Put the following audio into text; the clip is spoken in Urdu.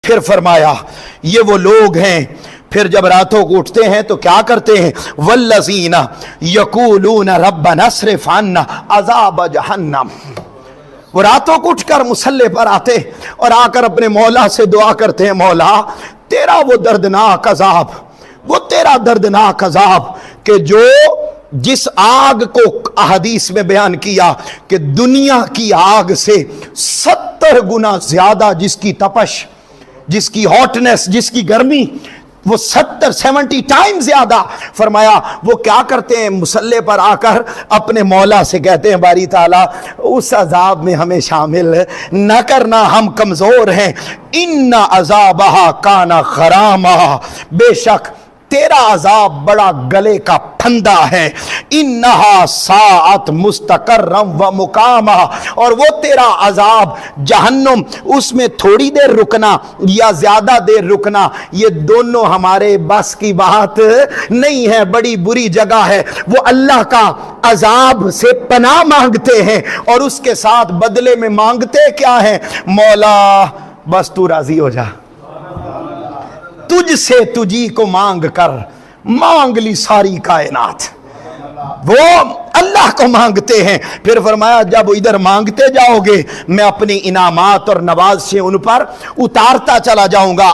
پھر فرمایا یہ وہ لوگ ہیں پھر جب راتوں کو اٹھتے ہیں تو کیا کرتے ہیں؟ والذین یقولون ربنا اصرف عنا عذاب جہنم. وہ راتوں کو اٹھ کر مصلی پر آتے اور آ کر اپنے مولا سے دعا کرتے ہیں، مولا تیرا وہ دردناک عذاب، وہ تیرا دردناک عذاب کہ جو جس آگ کو احادیث میں بیان کیا کہ دنیا کی آگ سے 70 گنا زیادہ جس کی تپش، جس کی ہاٹنس، جس کی گرمی، وہ 70 ٹائم زیادہ. فرمایا وہ کیا کرتے ہیں؟ مصلی پر آ کر اپنے مولا سے کہتے ہیں باری تعالیٰ اس عذاب میں ہمیں شامل نہ کرنا، ہم کمزور ہیں. ان عذابہا کان غراما، بے شک تیرا عذاب بڑا گلے کا پھندا ہے. انہا ساعت مستقرم و مقاما، اور وہ تیرا عذاب جہنم، اس میں تھوڑی دیر رکنا یا زیادہ دیر رکنا یہ دونوں ہمارے بس کی بات نہیں ہے، بڑی بری جگہ ہے. وہ اللہ کا عذاب سے پناہ مانگتے ہیں اور اس کے ساتھ بدلے میں مانگتے کیا ہے؟ مولا بس تو راضی ہو جا، تجھ سے تجھی کو مانگ کر مانگ لی ساری کائنات. وہ اللہ کو مانگتے ہیں. پھر فرمایا جب ادھر مانگتے جاؤ گے میں اپنی انعامات اور نوازشیں ان پر اتارتا چلا جاؤں گا.